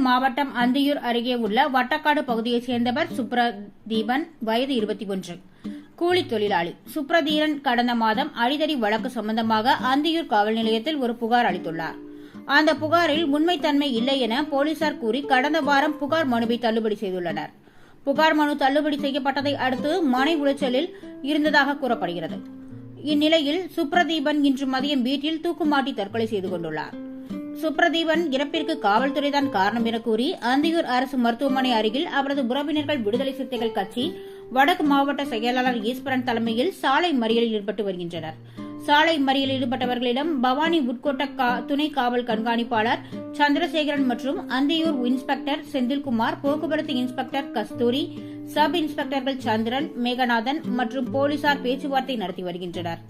மாவட்டம் அந்தியூர் அருகே உள்ள வட்டக்காடு பகுதியைச் சேர்ந்தவர் சுப்ரதீபன், வயது 21, கூலி தொழிலாளி. சுப்ரதீரன் கடந்த மாதம் அடிதடி வழக்கு சம்பந்தமாக அந்தியூர் காவல் நிலையத்தில் ஒரு புகார் அளித்துள்ளார். அந்த புகாரில் உண்மைத்தன்மை இல்லை என போலீசார் கூறி கடந்த வாரம் புகார் மனுவை தள்ளுபடி செய்துள்ளனர். புகார் மனு தள்ளுபடி செய்யப்பட்டதை அடுத்து மனை உளைச்சலில் இருந்ததாக கூறப்படுகிறது. இந்நிலையில் சுப்ரதீபன் இன்று மதியம் வீட்டில் தூக்குமாட்டி தற்கொலை செய்து கொண்டுள்ளார். சுப்ரதீபன் இறப்பிற்கு காவல்துறைதான் காரணம் என கூறி அந்தியூர் அரசு மருத்துவமனை அருகில் அவரது உறவினர்கள் விடுதலை சிறுத்தைகள் கட்சி வடக்கு மாவட்ட செயலாளர் ஈஸ்வரன் தலைமையில் சாலை மறியலில் ஈடுபட்டு வருகின்றனர். சாலை மறியலில் ஈடுபட்டவர்களிடம் பவானி உட்கோட்ட துணை காவல் கண்காணிப்பாளர் சந்திரசேகரன் மற்றும் அந்தியூர் இன்ஸ்பெக்டர் செந்தில்குமார், போக்குவரத்து இன்ஸ்பெக்டர் கஸ்தூரி, சப் இன்ஸ்பெக்டர்கள் சந்திரன், மேகநாதன் மற்றும் போலீசார் பேச்சுவார்த்தை நடத்தி வருகின்றனர்.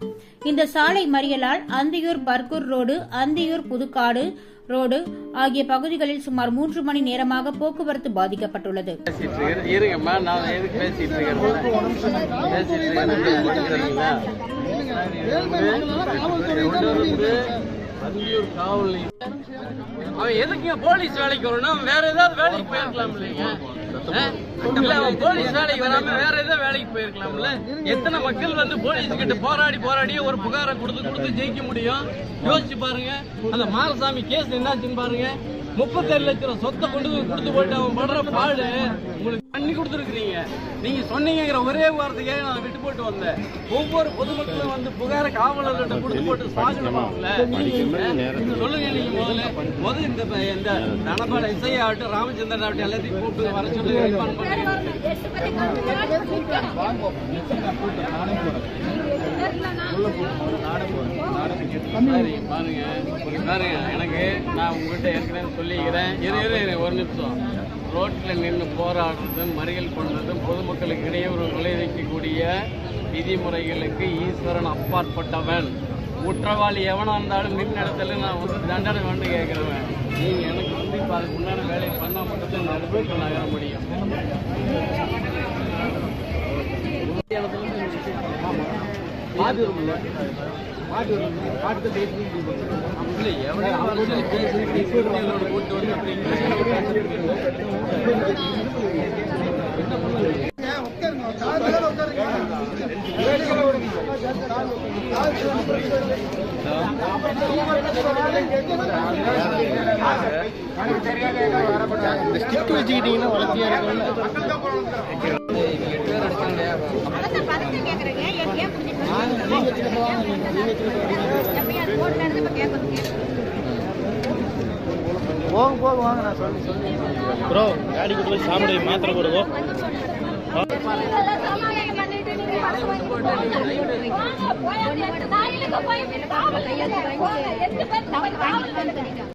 இந்த சாலை மறியலால் அந்தியூர் பர்கூர் ரோடு, அந்தியூர் புதுக்காடு ரோடு ஆகிய பகுதிகளில் சுமார் 3 மணி நேரமாக போக்குவரத்து பாதிக்கப்பட்டுள்ளது. போலீஸ் வேலைக்கு வரணும், வேற ஏதாவது வேலைக்கு போயிருக்கலாம் இல்லைங்க. போலீஸ் வேலைக்கு வராம வேற ஏதாவது வேலைக்கு போயிருக்கலாம்ல. எத்தனை மக்கள் வந்து போலீஸ் கிட்ட போராடி ஒரு புகாரை கொடுத்து ஜெயிக்க முடியும்? யோசிச்சு பாருங்க. அந்த மாரசாமி கேஸ் என்னாச்சுன்னு பாருங்க. 37 லட்சம் ரூபாய் சொத்தை கொடுத்து போயிட்டு அவன் படுற பாடு உங்களுக்கு பண்ணி கொடுத்துருக்கீங்க. நீங்க சொன்னீங்கிற ஒரே வார்த்தைக்காக நான் விட்டு போட்டு வந்தேன். ஒவ்வொரு பொதுமக்களும் வந்து புகார காவலர்கிட்ட கொடுத்து போட்டு சாகணுமாங்கள? சொல்லுங்க. நீங்க முதல்ல இந்த தனபால இசை ஆகட்டும், ராமச்சந்திரன் ஆகட்டும், எல்லாத்தையும் கூப்பிட்டு வர சொல்லி பாருங்க. எனக்கு நான் உங்ககிட்ட ஏற்கனவே சொல்லிக்கிறேன். ஒரு நிமிஷம். ரோட்டில் நின்று போராடுறதும் மறியல் பண்ணுறதும் பொதுமக்களுக்கு இடையே விளைவிக்கக்கூடிய விதிமுறைகளுக்கு ஈஸ்வரன் அப்பாற்பட்டவன். குற்றவாளி எவனா இருந்தாலும் நின்று இடத்துல நான் வந்து தண்டனை வேண்டு கேட்கிறவன். நீங்க எனக்கு வந்து இப்போ அதுக்கு முன்னாடி வேலையை பண்ணால் மட்டும்தான் நடவடிக்கை நகர முடியும். வச்சுக்கிட்டீங்கன்னா வளர்த்தியா இருக்கும்ல. போக வாங்க. நான் சொல்லி ப்ரோ காடி கொண்டு போய் சாப்பிட மாத்திரை போடுவோம்.